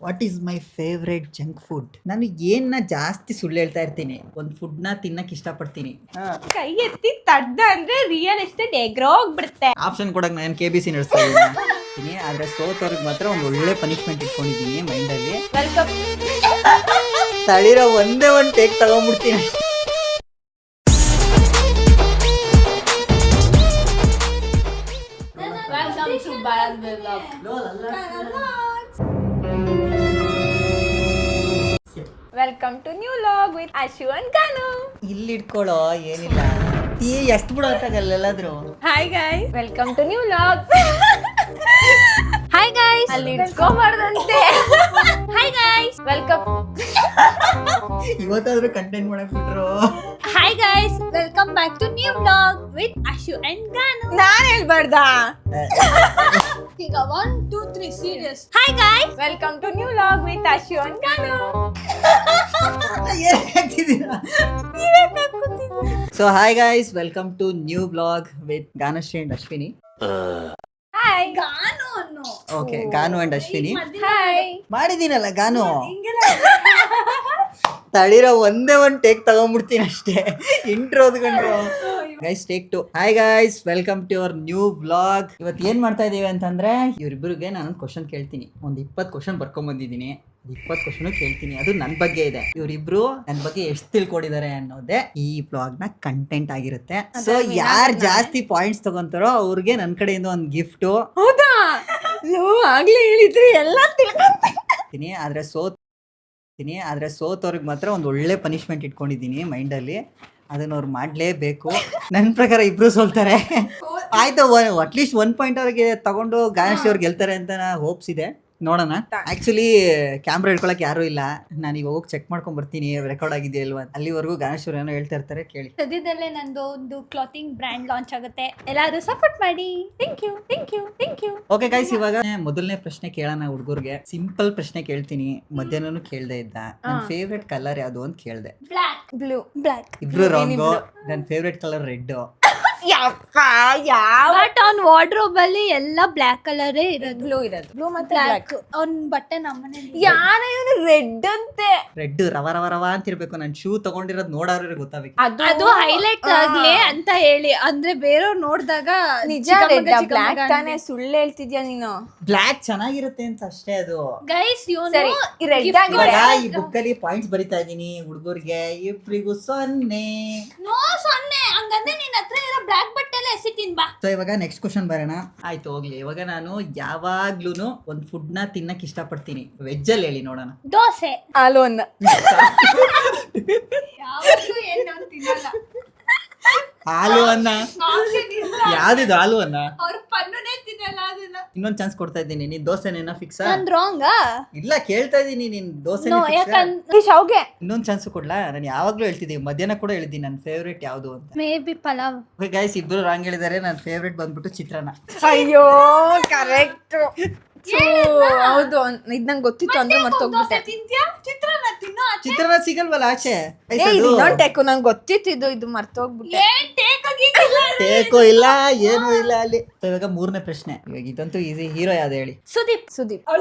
What is my favourite junk food? ನಾನು ಏನ್ನ ಜಾಸ್ತಿ ಸುಳ್ಳು ಹೇಳ್ತಾ ಇರ್ತೀನಿ. ಒಂದು ಫುಡ್ನ ತಿನ್ನಕ್ಕೆ ಇಷ್ಟಪಡ್ತೀನಿ. ಕೈ ಎತ್ತಿ ತಡ್ದ ಅಂದ್ರೆ ರಿಯಲ್ ಎಸ್ಟೇಟ್ ಎಗ್ರೋ ಹೋಗ್ಬಿಡುತ್ತೆ. ಆಪ್ಷನ್ ಕೊಡಕ್ಕೆ ನಾನು KBC ನಡೆಸ್ತಾ ಇದ್ದೀನಿ. ಆದರೆ ಸೋತವ್ರಿಗೆ ಮಾತ್ರ ಒಂದು ಒಳ್ಳೆ ಪನಿಷ್ಮೆಂಟ್ ಇಟ್ಕೊಂಡಿದ್ದೀನಿ ಮೈಂಡಲ್ಲಿ. ವೆಲ್ಕಮ್. ತಳಿರೋ ಒಂದೇ ಒಂದು ಟೇಕ್ ತಗೊಂಡ್ಬಿಡ್ತೀನಿ. Welcome to Bharat vlog. Welcome to new vlog with Ashu and Kanu. ಇಲ್ಲಿ ಇಟ್ಕೊಳ್ಳೋ, ಏನಿಲ್ಲ ಎಷ್ಟು ಬಿಡೋತ್ತಾಗಲ್ಲ ಎಲ್ಲಾದ್ರೂ. Hi guys, welcome to new vlog. Hi guys, ಅಲ್ಲಿ ಇಟ್ಕೋಬಾರ್ದಂತೆ. Hi guys, welcome. ಇವತ್ತಾದ್ರೂ ಕಂಟೆಂಟ್ ಮಾಡಕ್ ಬಿಟ್ರು. Hi guys, welcome back to new vlog with Ashu and Kanu. ನಾನ್ ಹೇಳ್ಬಾರ್ದಾ? ಈಗ 1 2 3 serious. Hi guys, welcome to new vlog with Ashu and Kanu. So hi guys, welcome to new blog with Ganashree and Ashwini. Hi Ganu ಅನ್ನು. Okay, Ganu and Ashwini hi ಮಾಡಿದೀನಲ್ಲ. ಗಾನು ತಳಿರೋ ಒಂದೇ ಒಂದು take ತಗೊಂಡ್ಬಿಡ್ತೀನಿ ಅಷ್ಟೇ. ಇಂಟ್ರೋದ್ಕೊಂಡ್ರು guys, take 2. Hi guys, welcome to your new vlog. ಇವತ್ತು ಏನ್ ಮಾಡ್ತಾ ಇದೀವಿ ಅಂತಂದ್ರೆ, ಇವ್ರಿಬ್ರಿಗೆ ನಾನು ಕ್ವಶನ್ ಕೇಳ್ತೀನಿ. ಒಂದು 20 ಕ್ವಶನ್ ಬರ್ಕೊಂಡ್ ಬಂದಿದ್ದೀನಿ. 20 ಕ್ವಶನ್ ಕೇಳ್ತೀನಿ. ಅದು ನನ್ನ ಬಗ್ಗೆ ಇದೆ. ಇವರಿಬ್ರು ನನ್ನ ಬಗ್ಗೆ ಎಷ್ಟು ತಿಳ್ಕೊಂಡಿದ್ದಾರೆ ಅನ್ನೋದೇ ಈ ವ್ಲಾಗ್ ನ ಕಂಟೆಂಟ್ ಆಗಿರುತ್ತೆ. ಸೊ ಯಾರು ಜಾಸ್ತಿ ಪಾಯಿಂಟ್ಸ್ ತಗೊಂತಾರೋ ಅವ್ರಿಗೆ ನನ್ನ ಕಡೆಯಿಂದ ಒಂದು ಗಿಫ್ಟ್. ಹೌದಾ? ಆಗ್ಲೇ ಹೇಳಿದ್ರಿ ಎಲ್ಲ ತಿಳ್ಕೊಂತೀನಿ. ಆದ್ರೆ ಸೋತವ್ರಿಗೆ ಮಾತ್ರ ಒಂದು ಒಳ್ಳೆ ಪನಿಷ್ಮೆಂಟ್ ಇಟ್ಕೊಂಡಿದ್ದೀನಿ ಮೈಂಡಲ್ಲಿ. ಅದನ್ನ ಅವ್ರು ಮಾಡ್ಲೇಬೇಕು. ನನ್ನ ಪ್ರಕಾರ ಇಬ್ರು ಸೋಲ್ತಾರೆ. ಆಯ್ತು, ಅಟ್ಲೀಸ್ಟ್ 1 ಪಾಯಿಂಟ್ ಅವ್ರಿಗೆ ತಗೊಂಡು ಗಾನಶ್ರೀ ಅವ್ರು ಗೆಲ್ತಾರೆ ಅಂತ ಹೋಪ್ಸ್ ಇದೆ. ನೋಡೋಣ. ಆಕ್ಚುಲಿ ಕ್ಯಾಮ್ರಾ ಇಟ್ಕೊಳಕ್ ಯಾರು ಇಲ್ಲ. ನಾನು ಈಗ ಹೋಗಿ ಚೆಕ್ ಮಾಡ್ಕೊಂಡ್ ಬರ್ತೀನಿ ರೆಕಾರ್ಡ್ ಆಗಿದೆಯಾ ಇಲ್ವಾ. ಅಲ್ಲಿವರೆಗೂ ಗಾನಶ್ರೀ ಏನೋ ಹೇಳ್ತಾ ಇರ್ತಾರೆ, ಕೇಳಿ. ಸದ್ಯದಲ್ಲೇ ನಂದು ಒಂದು ಕ್ಲಾತಿಂಗ್ ಬ್ರ್ಯಾಂಡ್ ಲಾಂಚ್ ಆಗುತ್ತೆ, ಎಲ್ಲರೂ ಸಪೋರ್ಟ್ ಮಾಡಿ. Thank you thank you thank you. Okay guys, ಇವಾಗ ಮೊದಲನೇ ಪ್ರಶ್ನೆ ಕೇಳೋಣ ಹುಡುಗರಿಗೆ. ಸಿಂಪಲ್ ಪ್ರಶ್ನೆ ಕೇಳ್ತೀನಿ. ಮಧ್ಯಾಹ್ನನೂ ಕೇಳ್ದೆ ಇದ್ದ. ನನ್ನ ಫೇವ್ರೆಟ್ ಕಲರ್ ಯಾವುದು ಅಂತ ಕೇಳ್ದೆ. ಬ್ಲ್ಯಾಕ್. ಬ್ಲೂ. ಬ್ಲ್ಯಾಕ್. ಇಬ್ರು ರಾಂಗು. ನನ್ನ ಫೇವ್ರೆಟ್ ಕಲರ್ ರೆಡ್. ಬಟ್ ಅವ್ನ್ ವಾರ್ಡ್ರೋಬ್ ಅಲ್ಲಿ ಎಲ್ಲ ಬ್ಲ್ಯಾಕ್ ಕಲರ್ ಇರೋದು. ಬ್ಲೂ ಇರೋದು. ಬ್ಲೂ ಮತ್ತೆ ಬ್ಲ್ಯಾಕ್. ಅವ್ನ್ ಬಟ್ಟೆ ನಮ್ಮನೆ. ಯಾರ ಇವನು ರೆಡ್ ಅಂತೆ. ರೆಡ್ ರವ ರವ ರವ ಅಂತಿರ್ಬೇಕು. ನಾನು ಶೂ ತಗೊಂಡಿರೋದು ನೋಡೋರಿಗೆ ಗೊತ್ತಾಗಬೇಕು. ಅದು ಹೈಲೈಟ್ ಆಗ್ಲಿ ಅಂತ ಹೇಳಿ, ಅಂದ್ರೆ ಬೇರೆಯವ್ರು ನೋಡಿದಾಗ ನಿಜ ರೆಡ್ ಬ್ಲ್ಯಾಕ್ ತಾನೇ. ಸುಳ್ಳು ಹೇಳ್ತಿದ್ಯಾ ನೀನು? ಬ್ಲ್ಯಾಕ್ ಚೆನ್ನಾಗಿರುತ್ತೆ ಅಂತ ಅಷ್ಟೇ. ಅದು ಗೈಸ್ ಸರಿ, ಈ ರೆಡ್ ಇವಾಗ ಈ ಬುಕ್ ಅಲ್ಲಿ ಪಾಯಿಂಟ್ಸ್ ಬರಿತಾ ಇದೀನಿ ಹುಡುಗರಿಗೆ. ಇಬ್ರಿಗೂ 0. ನೋ 0 ಹಂಗಂದ್ರೆ ನಿನ್ ಹತ್ರ ಇರೋ ಬ್ಲ್ಯಾಕ್ ಬಟ್ಟೆ ಎಲ್ಲ ಎಸಿತೀನಿ ಬಾ. ಸೊ ಇವಾಗ ನೆಕ್ಸ್ಟ್ ಕ್ವಶನ್ ಬರೋಣ. ಆಯ್ತು ಹೋಗ್ಲಿ. ಇವಾಗ ನಾನು ಯಾವಾಗ್ಲೂ ಒಂದು ಫುಡ್ ನ ತಿನ್ನಕ್ ಇಷ್ಟಪಡ್ತೀನಿ. ವೆಜ್ ಅಲ್ಲಿ ಹೇಳಿ ನೋಡೋಣ. ದೋಸೆ. ಹಾಲು ಅನ್ನ. ಯಾವಾಗ್ಲೂ ಏನು ತಿನ್ನಲ್ಲ. ಹಾಲು ಅನ್ನ ಯಾವ್ದಿದು? ಹಾಲು ಅನ್ನ ಅವ್ರ ಪನ್ನನೇ ತಿನ್ನಲ್ಲ ಅದನ್ನ. ಇನ್ನೊಂದ್ ಚಾನ್ಸ್ ಕೊಡ್ತಾ ಇದ್ದೀನಿ. ನೀನ್ ದೋಸೆನೇನ ಫಿಕ್ಸ್? ನಂದ್ ರಾಂಗಾ? ಇಲ್ಲ, ಕೇಳ್ತಾ ಇದೀನಿ. ನೀನ್ ದೋಸೆ ಶಾವ್ಗೆ. ಇನ್ನೊಂದ್ ಚಾನ್ಸ್ ಕೊಡ್ಲಾ? ನಾನು ಯಾವಾಗ್ಲೂ ಹೇಳ್ತಿದ್ದೀನಿ, ಮಧ್ಯಾಹ್ನ ಕೂಡ ಹೇಳಿದ್ದೀನಿ ನನ್ನ ಫೇವ್ರೇಟ್ ಯಾವ್ದು ಅಂತ. May be pulao. Okay guys, ಇಬ್ರು ರಾಂಗ್ ಹೇಳಿದ್ದಾರೆ. ನನ್ನ ಫೇವ್ರೇಟ್ ಬಂದ್ಬಿಟ್ಟು ಚಿತ್ರಾನ್ನ. ಅಯ್ಯೋ ಕರೆಕ್ಟ್. ಹೌದು, ಇದ್ ನಂಗೆ ಗೊತ್ತಿತ್ತು ಅಂದ್ರೆ ಮರ್ತೋಗ್ಬಿಟ್ಟೆ. ಚಿತ್ರಾನ್ನ ಸಿಗಲ್ವಲ್ಲ ಆಚೆ? ಇನ್ನೊಂದು ಟೇಕು ನಂಗೆ ಗೊತ್ತಿತ್ತು, ಇದು ಮರ್ತೋಗ್ಬಿಟ್ಟೆ. ಟೇಕೋ ಇಲ್ಲ, ಏನು ಇಲ್ಲ ಅಲ್ಲಿ. ಇವಾಗ ಮೂರನೇ ಪ್ರಶ್ನೆ. ಇವಾಗ ಇದಂತೂ ಈಸಿ. ಹೀರೋ ಯಾವ್ದು ಹೇಳಿ? ಸುದೀಪ್.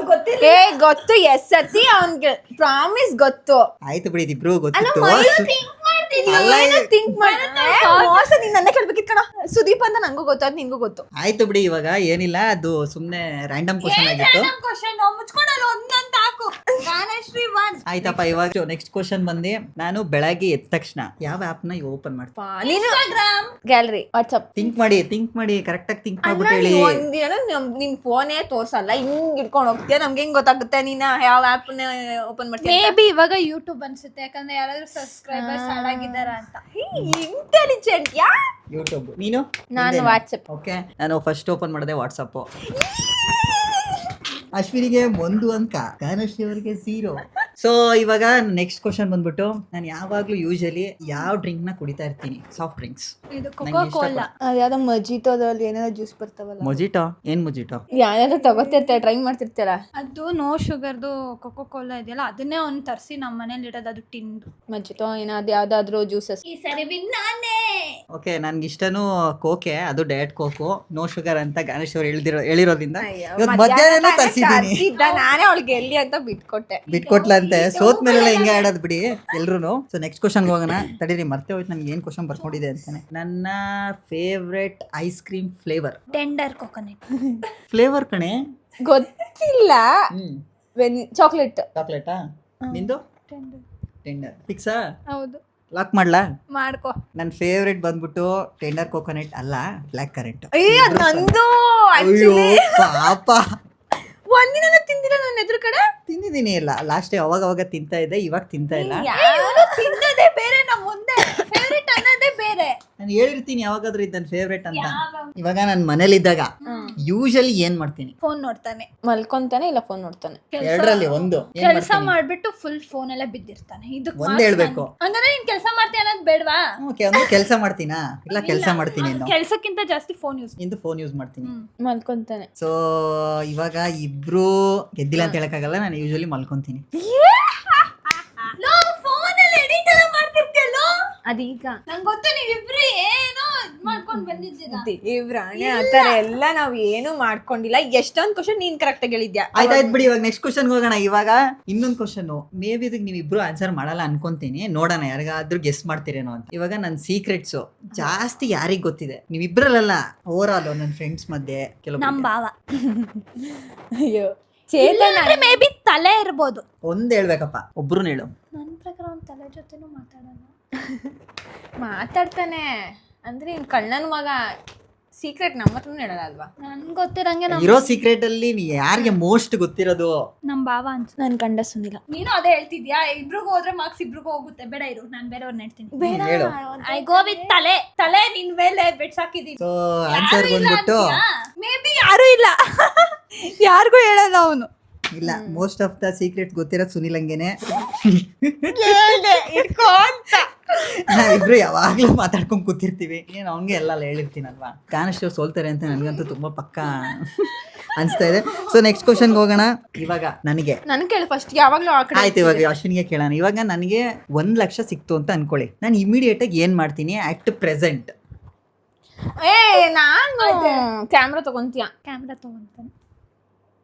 ಏ ಗೊತ್ತು, ಎಸ್ ಸತಿ ಅವ್ನ್ಗೆ ಪ್ರಾಮಿಸ್ ಗೊತ್ತು. ಆಯ್ತು ಬಿಡಿ, ಇಬ್ರು ಗೊತ್ತಿತ್ತು. ಥಿಂಕ್ ಮೋಸ. ನೀನ್ ನನ್ನ ಕೇಳ್ಬೇಕಿತ್ತು ಕಣ. ಸುದೀಪ್ ಅಂತ ನಂಗೂ ಗೊತ್ತು, ಅದು ನಿನ್ಗೂ ಗೊತ್ತು. ಆಯ್ತು ಬಿಡಿ, ಇವಾಗ ಏನಿಲ್ಲ. ಅದು ಸುಮ್ನೆ ರ್ಯಾಂಡಮ್ ಕ್ವಶನ್ ಆಗಿತ್ತು. ಆಯ್ತಪ್ಪ, ಇವಾಗ ನೆಕ್ಸ್ಟ್ ಕ್ವಶನ್ ಬಂದಿ. ನಾನು ಬೆಳಗ್ಗೆ ಎದ್ದ ತಕ್ಷಣ ಯಾವ ಆಪ್ ನ ಓಪನ್ ಮಾಡ್ತೀನಿ? ನೀನು ಗ್ಯಾಲರಿ, ವಾಟ್ಸ್ಆಪ್. ಥಿಂಕ್ ಮಾಡಿ ಕರೆಕ್ಟ್ ಆಗಿ ಥಿಂಕ್ ಮಾಡ್ಬಿಟ್ಟು ಹೇಳಿ. ಒಂದಿನ ನಿನ್ ಫೋನೇ ತೋರ್ಸಲ್ಲ, ಹಿಂಗ್ ಇಟ್ಕೊಂಡು ಹೋಗ್ತೀಯ. ನಮ್ಗೆ ಹೆಂಗ್ ಗೊತ್ತಾಗುತ್ತೆ ನೀನ್ ಯಾವ ಆಪ್ ಓಪನ್ ಮಾಡ್ತೀಯ? ಮೇ ಬಿ ಇವಾಗ ಯೂಟ್ಯೂಬ್ ಅನ್ಸುತ್ತೆ, ಯಾಕಂದ್ರೆ ಯಾರಾದ್ರೂ ಸಬ್ಸ್ಕ್ರೈಬರ್ಸ್ ಹಾಳಾಗಿದ್ದಾರ ಅಂತ. ಇಂಟೆಲಿಜೆಂಟ್. ಯಾ ಯೂಟ್ಯೂಬ್. ನೀನು? ನಾನು ವಾಟ್ಸ್ಆಪ್. ಓಕೆ, ನಾನು ಫಸ್ಟ್ ಓಪನ್ ಮಾಡಿದೆ ವಾಟ್ಸಪ್. ಅಶ್ವಿನಿಗೆ 1 ಅಂಕ, ಗಾನಶ್ರೀ ಅವರಿಗೆ 0. ಸೊ ಇವಾಗ ನೆಕ್ಸ್ಟ್ ಕ್ವಶನ್ ಬಂದ್ಬಿಟ್ಟು ನಾನು ಯಾವಾಗ್ಲೂ ಯೂಶಲಿ ಯಾವ ಡ್ರಿಂಕ್ ನ ಕುಡಿತಾ ಇರ್ತೀನಿ, ಸಾಫ್ಟ್ ಡ್ರಿಂಕ್ಸ್. ಇದು ಕೊಕೋ ಕೋಲಾ. ಅದ್ಯಾವ್ದೋ ಮಜಿಟೋದಲ್ಲಿ ಏನಾದ್ರು ಜ್ಯೂಸ್ ಬರ್ತಾವಲ್ಲ, ಮೊಜಿಟೋ. ಏನ್ ಮೊಜಿಟೋ? ಯಾವ್ದಾದ್ರು ತಗೋತಿರ್ತಾರೆ, ಟ್ರೈ ಮಾಡ್ತಿರ್ತಾರ. ಅದು ನೋ ಶುಗರ್ದು ಕೊಕೋ ಕೋಲಾ ಇದೆಯಲ್ಲ, ಅದನ್ನೇ ಅವ್ನು ತರಿಸಿ ನಮ್ಮ ಮನೇಲಿ ಇಡೋದು. ಅದು ಟಿಂಡು ಮಜಿಟೋ ಏನಾದ್ರು ಯಾವ್ದಾದ್ರು ಜ್ಯೂಸಸ್. ಈ ಸರಿ ಬಿನ್ ನಾನೇ. ಓಕೆ, ನನ್ಗೆ ಇಷ್ಟನೂ ಕೋಕೆ, ಅದು ಡಯಟ್ ಕೋಕು, ನೋ ಶುಗರ್ ಅಂತ ಗಣೇಶ್ ಅವ್ರು ಹೇಳಿರೋದ್ರಿಂದ ಇವತ್ತು ಮಧ್ಯಾಹ್ನ ತರಿಸಿದ್ದೀನಿ. ನಾನೇ ಅವಳಿಗೆ ಎಲ್ಲಿ ಅಂತ ಬಿಟ್ಕೊಟ್ಲಂತೆ. ಸೋತ್ ಮೇಲೆಲ್ಲ ಹಿಂಗೆ ಆಡೋದು ಬಿಡಿ ಎಲ್ರು. ಸೊ ನೆಕ್ಸ್ಟ್ ಕ್ವಶನ್ ಹೋಗೋಣ. ತಡೀರಿ, ಮರ್ತೇ ಹೋಯ್ತು ನನ್ಗೆ ಏನ್ ಕ್ವಶನ್ ಬರ್ಕೊಂಡಿದೆ ಅಂತಾನೆ. ನನ್ನ favourite ice cream flavour tender coconut flavour ಕಣೆ. ಗೊತ್ತಿಲ್ಲ. ಚಾಕ್ಲೇಟ್. ಚಾಕ್ಲೇಟಾ ನಿಂದು? ಟೆಂಡರ್ ಫಿಕ್ಸಾ? ಹೌದು, ಲಾಕ್ ಮಾಡ್ಲಾ? ಮಾಡ್ಕೋ. ನನ್ನ ಫೇವ್ರೆಟ್ ಬಂದ್ಬಿಟ್ಟು ಟೆಂಡರ್ ಕೋಕೋನಟ್ ಅಲ್ಲ, ಬ್ಲ್ಯಾಕ್ ಕರೆಂಟ್. ನಂದು ಅಯ್ಯೋ ಪಾಪ, ಒಂದಿನ ತಿಂದಿಲ್ಲ ನನ್ನ ಎದುರು ಕಡೆ. ತಿಂದಿದ್ದೀನಿ. ಇಲ್ಲ ಲಾಸ್ಟ್ ಅವಾಗ ತಿಂತಾ ಇದ್ದೆ, ಇವಾಗ ತಿಂತಾ ಇಲ್ಲ. ತಿನ್ನೋದೇ ಬೇರೆ, ನಮ್ಮ ಮುಂದೆ ಫೇವ್ರೆಟ್ ಅನ್ನೋದೇ ಬೇರೆ. ನಾನು ಹೇಳಿರ್ತೀನಿ ಯಾವಾಗಾದ್ರೂ ಇದು ನನ್ನ ಫೇವ್ರೆಟ್ ಅಂತ. ಇವಾಗ ನಾನು ಮನೇಲಿದ್ದಾಗ ಯೂಶಲಿ ಏನ್ ಮಾಡ್ತೀನಿ? ಫೋನ್ ನೋಡ್ತಾನೆ, ಮಲ್ಕೊಂತಾನೆ ಇಲ್ಲ ಫೋನ್ ನೋಡ್ತಾನೆ. ಎರಡರಲ್ಲಿ ಒಂದು. ಕೆಲಸ ಮಾಡ್ಬಿಟ್ಟು ಫುಲ್ ಫೋನ್ ಎಲ್ಲ ಬಿದ್ದಿರ್ತಾನೆ. ಇದಕ್ಕೆ ಒಂದ್ ಹೇಳ್ಬೇಕು. ಅಂದ್ರೆ ನೀನ್ ಕೆಲಸ ಮಾಡ್ತೀಯ ಅನ್ನೋದು ಬೇಡವಾ? ಒಂದು ಕೆಲಸ ಮಾಡ್ತೀನಾ? ಇಲ್ಲ ಕೆಲಸ ಮಾಡ್ತೀನಿ ಅನ್ನೋ. ಕೆಲಸಕ್ಕಿಂತ ಜಾಸ್ತಿ ಫೋನ್ ಯೂಸ್. ಇಂದು ಫೋನ್ ಯೂಸ್ ಮಾಡ್ತೀನಿ. ಮಲ್ಕೊಂತಾನೆ. ಸೊ ಇವಾಗ ಇಬ್ರು ಗೆದ್ದಿಲ್ಲ ಅಂತ ಹೇಳಕ್ಕಾಗಲ್ಲ, ನಾನು ಯೂಶಲಿ ಮಲ್ಕೊಂತೀನಿ. ಅದೀಗ ನಂಗೆ ಗೊತ್ತು ನೀವಿಬ್ರು ಏನೋ ಮಾಡ್ಕೊಂಡ್ ಬಂದಿದ್ದೀರಾ. ದೇವ್ರಾಣೆ ಆತರ ಎಲ್ಲ ನಾವ್ ಏನು ಮಾಡ್ಕೊಂಡಿಲ್ಲ. ಎಷ್ಟೊಂದ್ ಕ್ವಶನ್ ನೀನ್ ಕರೆಕ್ಟ್ ಆಗಿ ಹೇಳಿದ್ಯಾ. ಆಯ್ತಾಯ್ತು ಬಿಡಿ, ಇವಾಗ ನೆಕ್ಸ್ಟ್ ಕ್ವಶನ್ ಹೋಗೋಣ. ಇವಾಗ ಇನ್ನೊಂದು ಕ್ವಶನ್, ಮೇ ಬಿ ಇದಕ್ಕೆ ನೀವಿಬ್ರು ಆನ್ಸರ್ ಮಾಡಲ್ಲ ಅನ್ಕೊಂತೀನಿ. ನೋಡೋಣ ಯಾರಿಗಾದ್ರೂ ಗೆಸ್ ಮಾಡ್ತೀರೇನೋ ಅಂತ. ಇವಾಗ ನನ್ನ ಸೀಕ್ರೆಟ್ಸ್ ಜಾಸ್ತಿ ಯಾರಿಗ್ ಗೊತ್ತಿದೆ? ನೀವಿಬ್ರಲ್ಲ, ಓವರ್ ಆಲ್ ನನ್ನ ಫ್ರೆಂಡ್ಸ್ ಮಧ್ಯೆ ಕೆಲವು. ನಮ್ ಭಾವ. ಅಯ್ಯೋ ಚೇತನ ಮೇ ಬಿ ತಲೆ ಇರ್ಬೋದು. ಒಂದ್ ಹೇಳ್ಬೇಕಪ್ಪ, ಒಬ್ರು ಹೇಳು. ನನ್ನ ಪ್ರಕಾರ ಅವ್ನ ತಲೆ ಜೊತೆನೂ ಮಾತಾಡೋಣ. ಮಾತಾಡ್ತಾನೆ ಅಂದ್ರೆ ಇನ್ ಕಣ್ಣನ್ ಮಗ. ಸೀಕ್ರೆಟ್ ನಮ್ಮ ಹತ್ರನೂ ಹೇಳಲ್ಲ ಅಲ್ವಾ? ನನ್ಗೆ ಗೊತ್ತಿರಂಗೆ ಇರೋ ಸೀಕ್ರೆಟ್ ಅಲ್ಲಿ ಯಾರಿಗೆ ಮೋಸ್ಟ್ ಗೊತ್ತಿರೋದು? ನಮ್ ಭಾವ ಅಂತ. ನನ್ ಗಂಡ ಸುನಿಲ್ಲ. ನೀನು ಅದೇ ಹೇಳ್ತಿದ್ಯಾ, ಇಬ್ರಿಗೂ ಹೋದ್ರೆ ಮಾರ್ಕ್ಸ್ ಇಬ್ರಿಗೂ ಹೋಗುತ್ತೆ. ಬೇಡ ಇರು, ನಾನ್ ಬೇರೆಯವ್ರನ್ನ ಹೇಳ್ತೀನಿ. ಹೇಳು. ಐ ಗೋ ವಿತ್ ತಲೆ ನಿನ್ ಮೇಲೆ ಬೆಟ್ಸ್ ಹಾಕಿದೀನಿ. ಸೊ ಆನ್ಸರ್ ಬಂದ್ಬಿಟ್ಟು ಮೇ ಬಿ ಯಾರು ಇಲ್ಲ. ಯಾರಿಗೂ ಹೇಳಲ್ಲ ಅವನು. ಇಲ್ಲ, ಮೋಸ್ಟ್ ಆಫ್ ದ ಸೀಕ್ರೆಟ್ ಗೊತ್ತಿರೋದು ಸುನಿಲ್ ಹಂಗೇನೆ. ನಾವಿಬ್ರು ಯಾವಾಗ್ಲೂ ಮಾತಾಡ್ಕೊಂಡ್ ಕೂತಿರ್ತೀವಿ. ಏನ್ ಅವ್ನ್ಗೆ ಎಲ್ಲ ಹೇಳಿರ್ತೀನಲ್ವಾ. ಕಾನಷ್ಟು ಸೋಲ್ತಾರೆ ಅಂತ ನನ್ಗಂತೂ ತುಂಬಾ ಪಕ್ಕ ಅನ್ಸ್ತಾ ಇದೆ. ಸೊ ನೆಕ್ಸ್ಟ್ ಕ್ವಶನ್ ಹೋಗೋಣ. ಇವಾಗ ನನಗೆ ಕೇಳು ಫಸ್ಟ್. ಯಾವಾಗ್ಲೂ ಆಯ್ತು, ಇವಾಗ ಅಶ್ವಿನ್ಗೆ ಕೇಳೋಣ. ಇವಾಗ ನನಗೆ 1 ಲಕ್ಷ ಸಿಕ್ತು ಅಂತ ಅನ್ಕೊಳ್ಳಿ. ನಾನು ಇಮಿಡಿಯೇಟ್ ಆಗಿ ಏನ್ ಮಾಡ್ತೀನಿ? Act present. ನಾನು ಕ್ಯಾಮ್ರಾ ತಗೊಂತೀಯ. ಕ್ಯಾಮ್ರಾ ತಗೊಂತಾನೆ.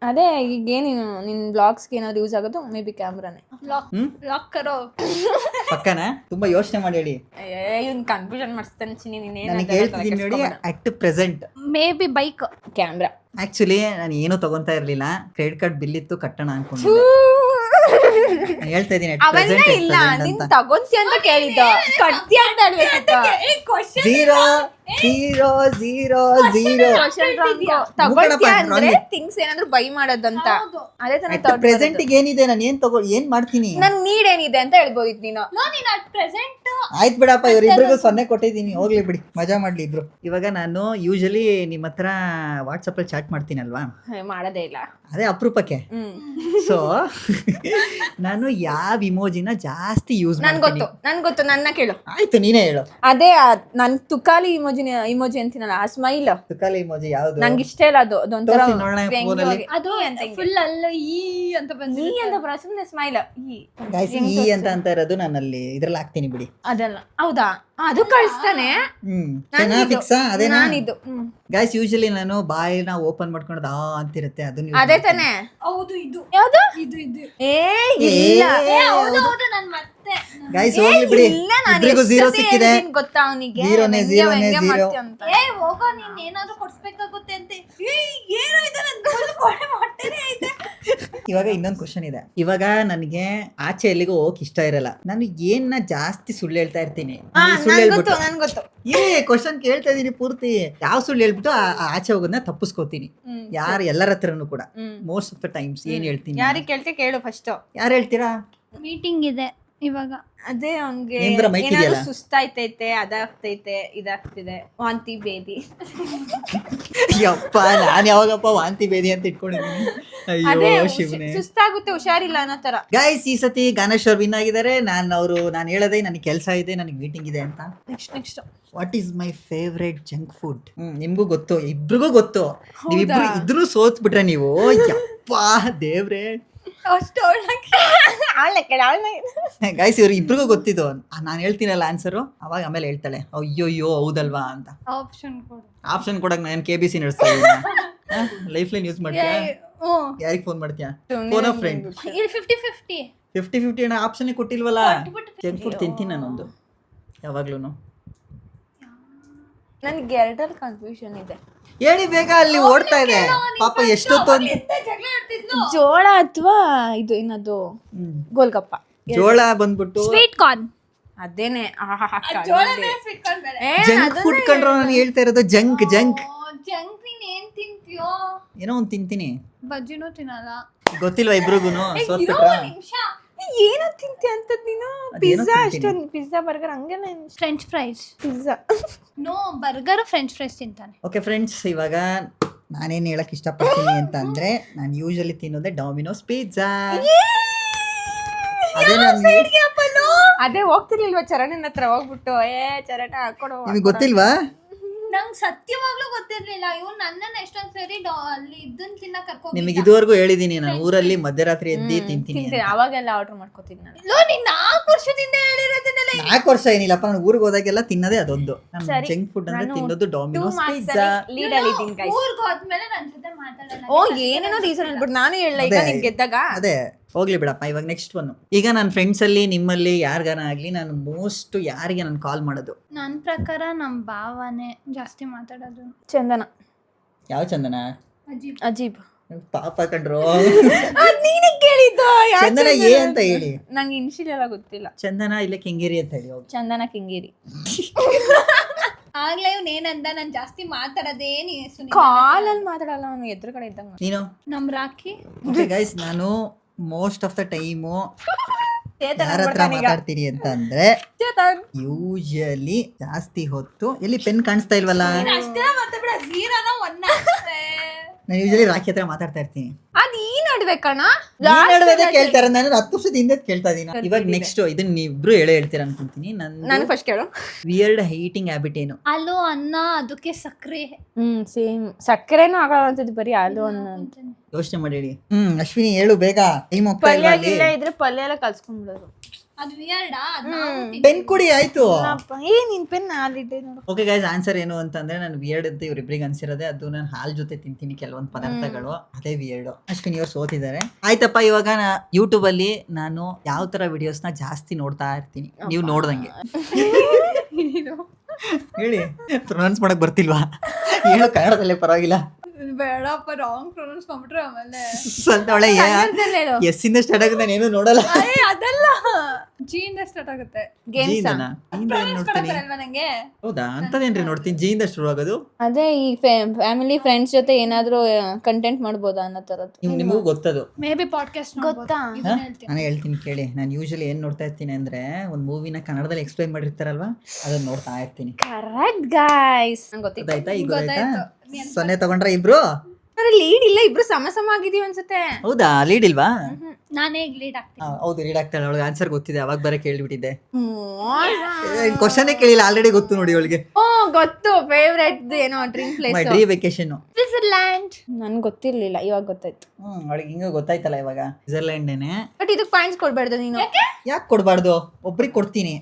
ಅದೇ ಈಗ ಏನೇನು ನಿನ್ ಬ್ಲಾಗ್ಸ್ಗೆ ಏನಾದ್ರು ಯೂಸ್ ಆಗೋದು ಮೇ ಬಿ ಕ್ಯಾಮ್ರಾನೇ. ಲಾಕ್ ಕರೋ. ಪಕ್ಕನಾ? ತುಂಬಾ ಯೋಚನೆ ಮಾಡಿ ಹೇಳಿ. ಇವ್ನು ಕನ್ಫ್ಯೂಷನ್ ಮಾಡಿಸ್ತಾನೆ ಚಿನ್ನಿ. ನನಗೆ ಹೇಳ್ತಿದ್ದೀನಿ ನೋಡಿ, act present. May be bike. Camera. Actually ನಾನು ಏನೂ ತಗೊಂತಾ ಇರ್ಲಿಲ್ಲ, ಕ್ರೆಡಿಟ್ ಕಾರ್ಡ್ ಬಿಲ್ ಇತ್ತು, ಕಟ್ಟೋಣ ಅನ್ಕೊಂಡು ಹೇಳ್ತಾ ಇದೀನಿ. ಅವನ್ನ ಇಲ್ಲ ನೀನ್ ತಗೊಂತಿ ಅಂತ ಕೇಳಿದ್ದ, ಕಟ್ತಿ ಅಂತ ಹೇಳ್ಬೇಕಿತ್ತು. 0 0 0 0 ತಗೊಳ್ತಿ ಅಂದ್ರೆ ಥಿಂಗ್ಸ್ ಏನಾದ್ರು ಬೈ ಮಾಡೋದಂತ. ಅದೇ ತಾನೇ ಪ್ರೆಸೆಂಟ್ ಏನಿದೆ, ನಾನು ಏನ್ ಮಾಡ್ತೀನಿ? ನನ್ ನೀಡ್ ಏನಿದೆ ಅಂತ ಹೇಳ್ಬೋದಿತ್ತು ನೀನು. ಪ್ರೆಸೆಂಟ್ ಆಯ್ತು ಬಿಡಪ್ಪ, ಇವ್ರಿಬ್ರಿಗೂ 0 ಕೊಟ್ಟಿದ್ದೀನಿ, ಹೋಗ್ಲಿ ಬಿಡಿ, ಮಜಾ ಮಾಡ್ಲಿ ಇಬ್ರು. ಇವಾಗ ನಾನು ಯೂಶಲಿ ನಿಮ್ಮ ಹತ್ರ ವಾಟ್ಸಪ್ ಅಲ್ಲಿ ಚಾಟ್ ಮಾಡ್ತೀನಲ್ವಾ, ಮಾಡೋದೇ ಇಲ್ಲ, ಅದೇ ಅಪರೂಪಕ್ಕೆ. ಸೊ ನಾನು ಯಾವ ಇಮೋಜಿನ ಜಾಸ್ತಿ ಯೂಸ್ ನನ್ ಗೊತ್ತು ನನ್ನ ಕೇಳು. ಆಯ್ತು, ನೀನೇ ಹೇಳು. ಅದೇ ನನ್ ತುಕಾಲಿ ಇಮೋಜಿ ಅಂತೀನಲ್ಲ, ಆ ಸ್ಮೈಲ್. ತುಕಾಲಿ ಇಮೋಜಿ ಯಾವ್ದು? ನಂಗೆ ಇಷ್ಟ ಇಲ್ಲ ಅದು. ಅದೊಂಥರ ಅದು ಫುಲ್ ಅಲ್ಲ ಈ ಅಂತ ಬಂದು ಈ ಅಂತ ಸುಮ್ಮನೆ ಸ್ಮೈಲ್. ಈ ಅಂತ ಇರೋದು ನಾನಲ್ಲಿ ಇದ್ರಲ್ಲಿ ಹಾಕ್ತೀನಿ ಬಿಡಿ. ಅದಲ್ಲ ಹೌದಾ? ಅದು ಕಳಿಸ್ತಾನೆ. ನಾನಿದು ಗೈಸ್ ಯೂಶಲಿ ನಾನು ಬಾಯಿನ ಓಪನ್ ಮಾಡ್ಕೊಂಡು ಅಂತಿರುತ್ತೆ, ಅದನ್ನ ಅದೇ ತಾನೆ. ಹೌದು, ಇದು ಯಾವ್ದು? ಇದು ಇಲ್ಲ ಗೈಸ್ ಹೋಗ್ಲಿ ಬಿಡಿ, ಇಬ್ರಿಗೂ 0 ಸಿಕ್ಕಿದೆ. ಗೊತ್ತಾ ಅವನಿಗೆ? 0ನೇ 0 ಹೋಗೋ, ನೀನ್ ಏನಾದ್ರು ಕೊಡ್ಸ್ಬೇಕಾಗುತ್ತೆ ಅಂತ. ಏನೋ ಇದೆ ಇವಾಗ ಇನ್ನೊಂದು ಕ್ವಶನ್ ಇದೆ. ಇವಾಗ ನನಗೆ ಆಚೆ ಎಲ್ಲಿಗೂ ಹೋಗಕ್ ಇಷ್ಟ ಇರಲ್ಲ. ನಾನು ಏನ್ನ ಜಾಸ್ತಿ ಸುಳ್ಳು ಹೇಳ್ತಾ ಇರ್ತೀನಿ. ಕ್ವಶನ್ ಕೇಳ್ತಾ ಇದೀನಿ ಪೂರ್ತಿ. ಯಾವ ಸುಳ್ಳು ಹೇಳ್ಬಿಟ್ಟು ಆಚೆ ಹೋಗೋದನ್ನ ತಪ್ಪಿಸ್ಕೋತೀನಿ. ಎಲ್ಲರ ಹತ್ರನು ಕೂಡ ಮೋಸ್ಟ್ ಆಫ್ ದ ಟೈಮ್ಸ್ ಏನ್ ಹೇಳ್ತೀನಿ. ಯಾರಿಗೆ ಕೇಳ್ತಿ ಕೇಳು ಫಸ್ಟ್. ಯಾರು ಹೇಳ್ತೀರಾ? ಮೀಟಿಂಗ್ ಇದೆ, ಇವಾಗ ಅದೇ ಅವ್ನ್ಗೆ ಏನ್ರ mic ಏನಾದ್ರು ಇದೆಯಲ್ಲ? ಸುಸ್ತಾಯ್ತೈತೆ ಅದಾಗ್ತೈತೆ ಇದಾಗ್ತಿದೆ ವಾಂತಿ ಬೇದಿ ಯಪ್ಪ ನಾನು ಯಾವಾಗಪ್ಪ ವಾಂತಿ ಬೇದಿ ಅಂತ ಇಟ್ಕೊಂಡಿದ್ದೀನಿ. ಅದೇ ಅಯ್ಯೋ ಶಿವನೇ. ಸುಸ್ತಾಗುತ್ತೆ ಹುಷಾರಿಲ್ಲ ಅನ್ನೋ ತರ. ಗೈಸ್ ಈ ಸತಿ ಗಾನೇಶ್ ಅವ್ರು ವಿನ್ ಆಗಿದ್ದಾರೆ. ನಾನು ಹೇಳದೆ ನನಗೆ ಕೆಲಸ ಇದೆ, ನನಗೆ ಮೀಟಿಂಗ್ ಇದೆ ಅಂತ. Next what is my favourite junk food? ನಿಮ್ಗೂ ಗೊತ್ತು, ಇಬ್ರಿಗೂ ಗೊತ್ತು. ನೀವಿಬ್ರು ಇದ್ರೂ ಸೋತ್ ಬಿಟ್ರೆ ನೀವು, ಯಪ್ಪ ದೇವ್ರೆ. ಅಷ್ಟು ಗೈಸ್ ಇವ್ರು ಇಬ್ರಿಗೂ ಗೊತ್ತಿದ್ದು. ನಾನು ಹೇಳ್ತೀನಲ್ಲ ಆನ್ಸರು, ಅವಾಗ ಆಮೇಲೆ ಹೇಳ್ತಾಳೆ ಅಯ್ಯೋಯ್ಯೋ ಹೌದಲ್ವಾ ಅಂತ. ಆಪ್ಷನ್ ಕೊಡು. ಆಪ್ಷನ್ ಕೊಡಕ್ ನಾನು KBC ನಡೆಸ್ತಾ ಲೈಫ್ ಲೈನ್ ಯೂಸ್ ಮಾಡ್ತೀಯಾ? ಯಾರಿಗೆ ಫೋನ್ ಮಾಡ್ತೀಯಾ? Phone of friend. ಇಲ್ಲಿ 50-50 50-50 ಅಣ್ಣ, ಆಪ್ಷನ್ ಕೊಟ್ಟಿಲ್ವಲ್ಲ. ಜಂಕ್ ಫುಡ್ ತಿಂತೀನಿ ನಾನೊಂದು ಯಾವಾಗ್ಲೂ. ನನ್ಗೆ ಎರಡರಲ್ಲಿ ಕನ್ಫ್ಯೂಷನ್ ಇದೆ. ಹೇಳಿ ಬೇಗ, ಅಲ್ಲಿ ಓಡ್ತಾ ಇದೆ ಪಾಪ. ಎಷ್ಟೊತ್ತು ಜೋಳ ಅಥವಾ ಇದು ಇನ್ನದು ಗೋಲ್ಗಪ್ಪ. ಜೋಳ ಬಂದ್ಬಿಟ್ಟು ಸ್ವೀಟ್ ಕಾರ್ನ್. ಅದೇನೆ ಜಂಕ್ ಫುಡ್ ಕಂಡ್ರು ನಾನು ಹೇಳ್ತಾ ಇರೋದು. ಜಂಕ್ ಜಂಕ್ ನೀನ್ ಏನ್ ತಿಂತೀಯೋ? ಏನೋ ಒಂದು ತಿಂತೀನಿ. ಬಜ್ಜಿನೂ ತಿನ್ನಲ್ಲ. ಗೊತ್ತಿಲ್ವಾ ಇಬ್ರಿಗೂನು? ಏನೋ ತಿಂತಿ ಅಂತ ನೀನು? ಪಿಜ್ಜಾ ಅಷ್ಟೊಂದು ಪಿಜ್ಜಾ ಬರ್ಗರ್ ಹಂಗೆಲ್ಲ french fries. Pizza no, burger french fries ತಿಂತಾನೆ. ಓಕೆ ಫ್ರೆಂಡ್ಸ್, ಇವಾಗ ನಾನೇನು ಹೇಳಕ್ ಇಷ್ಟಪಡ್ತೀನಿ ಅಂತ ಅಂದ್ರೆ, ನಾನು ಯೂಶಲಿ ತಿನ್ನೋದೇ ಡಾಮಿನೋಸ್ ಪಿಜ್ಜಾ. ಅದೇ ಅದೇ ಹೋಗ್ತಿರ್ಲಿಲ್ವಾ ಚರಣನ್ ಹತ್ರ ಹೋಗ್ಬಿಟ್ಟು ಚರಣ ಹಾಕೊಡು. ನಿಮಗೆ ಗೊತ್ತಿಲ್ವಾ? ನಂಗೆ ಸತ್ಯವಾಗ್ಲೂ ಗೊತ್ತಿರ್ಲಿಲ್ಲ. ಇವ್ನು ನನ್ನನ್ನ ಎಷ್ಟೊಂದ್ ಸರಿ ಅಲ್ಲಿ ಇದನ್ನ ತಿನ್ನಕ್ ಕರ್ಕೊಂಡು. ನಿಮಗೆ ಇದುವರೆಗೂ ಹೇಳಿದೀನಿ, ನಾನು ಊರಲ್ಲಿ ಮಧ್ಯರಾತ್ರಿ ಎದ್ದಿ ತಿಂತೀನಿ. ಅವಾಗೆಲ್ಲ ಆರ್ಡರ್ ಮಾಡ್ಕೋತೀನಿ ನಾನು. ನೀನ್ 4 ವರ್ಷದಿಂದ ಹೇಳಿರೋದನ್ನೆಲ್ಲ 4 ವರ್ಷ ಏನಿಲ್ಲಪ್ಪ, ನಾನು ಊರಿಗೆ ಹೋದಾಗೆಲ್ಲ ತಿನ್ನೋದೇ ಅದೊಂದು. ನಾನು ಜಂಕ್ ಫುಡ್ ಅಂದ್ರೆ ತಿನ್ನೋದು ಡಾಮಿನೋಸ್ ಪಿಜ್ಜಾ. ಲೀಡ್ ಅಲ್ಲಿ ಇದ್ದೀನಿ ಗೈಸ್. ಊರ್ಗ್ ಹೋದ್ಮೇಲೆ ನನ್ ಜೊತೆ ಮಾತಾಡಲ್ಲ. ಓ ಏನೇನೋ ರೀಸನ್ ಹೇಳ್ಬಿಟ್ಟು ನಾನು ಹೇಳಲ್ಲ ಈಗ ನಿನ್ ಗೆದ್ದಾಗ. ಅದೇ ಹೋಗ್ಲಿ ಬಿಡಪ್ಪ. ಇವಾಗ ನೆಕ್ಸ್ಟ್ ಒನ್. ಈಗ ನನ್ನ ಫ್ರೆಂಡ್ಸ್ ಅಲ್ಲಿ ನಿಮ್ಮಲ್ಲಿ ಯಾರಿಗಾನ ಆಗ್ಲಿ, ನಾನು ಮೋಸ್ಟ್ ಯಾರಿಗೆ ನಾನು ಕಾಲ್ ಮಾಡೋದು? ನನ್ನ ಪ್ರಕಾರ ನಮ್ಮ ಭಾವನೆ ಜಾಸ್ತಿ ಮಾತಾಡೋದು. ಚಂದನ. ಯಾವ ಚಂದನ? ಅಜೀಬ್. ಪಾಪ ಕಂಡ್ರು. ನೀನೇ ಕೇಳಿದ್ದು. ಚಂದನ ಏ ಅಂತ ಹೇಳಿ. ನಂಗೆ ಇನ್ಶಿಯಲ್ ಎಲ್ಲ ಗೊತ್ತಿಲ್ಲ. ಚಂದನ ಇಲ್ಲ ಕೆಂಗೇರಿ ಅಂತ ಹೇಳಿ. ಚಂದನ ಕೆಂಗೇರಿ. ಆಗ್ಲೇ ಇವ್ನು ಏನಂದ, ನಾನು ಜಾಸ್ತಿ ಮಾತಾಡೋದೇ ಕಾಲಲ್ಲಿ ಮಾತಾಡಲ್ಲ, ಅವ್ನು ಎದುರುಗಡೆ ಇದ್ದಂಗ. ನೀನು? ನಮ್ ರಾಕಿ. ಗೈಸ್ ನಾನು ಮೋಸ್ಟ್ ಆಫ್ ದ ಟೈಮು ಯಾರ ಹತ್ರ ಮಾತಾಡ್ತೀನಿ ಅಂತ ಅಂದ್ರೆ, ಯೂಶಲಿ ಜಾಸ್ತಿ ಹೊತ್ತು ಎಲ್ಲಿ ಪೆನ್ ಕಾಣಿಸ್ತಾ ಇಲ್ವಲ್ಲ, ನಾನು ಯೂಶಲಿ ರಾಖಿ ಹತ್ರ ಮಾತಾಡ್ತಾ ಇರ್ತೀನಿ. ಅದ್ ಈ ನಡುವೆ ಕಣ ಕೇಳ್ತಾರೆ. ನಾನು 10 ವರ್ಷದ ಹಿಂದೆ ಕೇಳ್ತಾ ಇದೀನಿ. ಇವಾಗ ನೆಕ್ಸ್ಟ್ ಇದನ್ನ ನೀವಿಬ್ರು ಹೇಳ್ತೀರಾ ಅನ್ಕೊಂತೀನಿ. ನಾನು ಫಸ್ಟ್ ಕೇಳು. ವಿಯರ್ಡ್ ಹೈಟಿಂಗ್ ಹ್ಯಾಬಿಟ್ ಏನು? ಅಲ್ಲೋ ಅನ್ನ, ಅದಕ್ಕೆ ಸಕ್ಕರೆ. ಸೇಮ್. ಸಕ್ಕರೆನೂ ಆಗಲ್ಲ ಅನ್ಸುತ್ತೆ, ಬರೀ ಹಾಲು ಅನ್ನ. ಯೋಚನೆ ಮಾಡಿ ಹೇಳಿ. ಅಶ್ವಿನಿ ಹೇಳು ಬೇಗ, ಟೈಮ್ ಹೋಗ್ತಾ ಪಲ್ಯ ಇಲ್ಲ ಇದ್ರೆ ಪಲ್ಯ ಎಲ್ಲ ಕಲ್ಸ್ಕೊಂಡ್ಬಿಡೋದು. ಅದು ವಿಯರ್ಡಾ? ಪೆನ್ ಕುಡಿ ಆಯ್ತು. ನಿನ್ ಪೆನ್ ಹಾಲಿಟ್ಟೆ ನೋಡು. ಓಕೆ ಗೈಸ್, ಆನ್ಸರ್ ಏನು ಅಂತಂದ್ರೆ, ನಾನು ವಿಯರ್ಡ್ ಅಂತ ಇವ್ರಿಬ್ರಿಗೆ ಅನ್ಸಿರೋದೆ. ಅದು ನಾನು ಹಾಲ್ ಜೊತೆ ತಿಂತೀನಿ ಕೆಲವೊಂದು ಪದಾರ್ಥಗಳು, ಅದೇ ವಿಯರ್ಡ್. ಅಶ್ವಿನಿ ಅವ್ರು ಸೋತಿದ್ದಾರೆ. ಆಯ್ತಪ್ಪ, ಇವಾಗ ಯೂಟ್ಯೂಬ್ ಅಲ್ಲಿ ನಾನು ಯಾವ ತರ ವಿಡಿಯೋಸ್ ನ ಜಾಸ್ತಿ ನೋಡ್ತಾ ಇರ್ತೀನಿ, ನೀವು ನೋಡ್ದಂಗೆ. ಹೇಳಿ, ಪ್ರೊನೌನ್ಸ್ ಮಾಡಕ್ ಬರ್ತಿಲ್ವಾ? ಹೇಳು ಕನ್ನಡದಲ್ಲೇ ಪರವಾಗಿಲ್ಲ. ಬೇಡಪ್ಪ, ರಾಂಗ್ ಪ್ರೊನೌನ್ಸ್ ಮಾಡ್ಬಿಟ್ರೆ ಆಮೇಲೆ ಸ್ವಲ್ಪ ಒಳ್ಳೆ ಎಸ್ ಇಂದ ಸ್ಟಾರ್ಟ್ ಆಗುತ್ತೆ, ನಾನು ಏನು ನೋಡಲ್ಲ. ಅದಲ್ಲ, ಜಿ ಇಂದ ಸ್ಟಾರ್ಟ್ ಆಗುತ್ತೆ. ನೋಡ್ತೀನಿ. ನಂಗೆ ಹೌದಾ? ಅಂತದೇನ್ರಿ ನೋಡ್ತೀನಿ. ಜಿ ಇಂದ ಶುರು ಆಗೋದು. ಅದೇ ಈ ಫ್ಯಾಮಿಲಿ ಫ್ರೆಂಡ್ಸ್ ಜೊತೆ ಏನಾದ್ರೂ ಕಂಟೆಂಟ್ ಮಾಡ್ಬೋದಾ ಅನ್ನೋ ತರದ್ದು. ನಿಮಗೂ ಗೊತ್ತದು. ಮೇ ಬಿ ಪಾಡ್ಕಾಸ್ಟ್ ಗೊತ್ತಾ? ನಾನು ಹೇಳ್ತೀನಿ ಕೇಳಿ. ನಾನು ಯೂಶಲಿ ಏನ್ ನೋಡ್ತಾ ಇರ್ತೀನಿ ಅಂದ್ರೆ, ಒಂದು ಮೂವಿನ ಕನ್ನಡದಲ್ಲಿ ಎಕ್ಸ್ಪ್ಲೈನ್ ಮಾಡಿರ್ತಾರಲ್ವಾ, ಅದನ್ನ ನೋಡ್ತಾ ಇರ್ತೀನಿ. Correct guys. ಗೊತ್ತಾಯ್ತಾ? ಈಗ ಗೊತ್ತಾಯ್ತಾ? 0 ತಗೊಂಡ್ರ ಇಬ್ರು? ಲೀಡ್ ಇಲ್ಲ, ಇಬ್ರು ಸಮ ಆಗಿದೀವಿ ಅನ್ಸುತ್ತೆ. ಹೌದಾ? ಲೀಡ್ ಇಲ್ವಾ? ನಾನೇ ಲೀಡ್ ಆಗ್ತೀನಿ. ಹೌದು, ಲೀಡ್ ಆಗ್ತಾಳೆ. ಅವಳಿಗೆ ಆನ್ಸರ್ ಗೊತ್ತಿದೆ, ಅವಾಗ ಬರ ಕೇಳ್ಬಿಟ್ಟಿದ್ದೆ. ಕ್ವಶನ್ ಕೇಳಿಲ್ಲ, ಆಲ್ರೆಡಿ ಗೊತ್ತು ನೋಡಿ ಅವಳಿಗೆ. ಗೊತ್ತು. ಫೇವ್ರೆಟ್ ಏನೋ dream place. My dream vacation Switzerland. ನನ್ಗೆ ಗೊತ್ತಿರ್ಲಿಲ್ಲ, ಇವಾಗ ಗೊತ್ತಾಯ್ತು. ಅವಳಿಗೆ ಹಿಂಗ ಗೊತ್ತಾಯ್ತಲ್ಲ ಇವಾಗ. ಸ್ವಿಟ್ಜರ್ಲ್ಯಾಂಡೇನೆ. ಬಟ್ ಇದಕ್ಕೆ ಪಾಯಿಂಟ್ಸ್ ಕೊಡ್ಬಾರ್ದು ನೀನು. ಯಾಕೆ ಕೊಡ್ಬಾರ್ದು? ಒಬ್ರಿಗೆ ಕೊಡ್ತೀನಿ.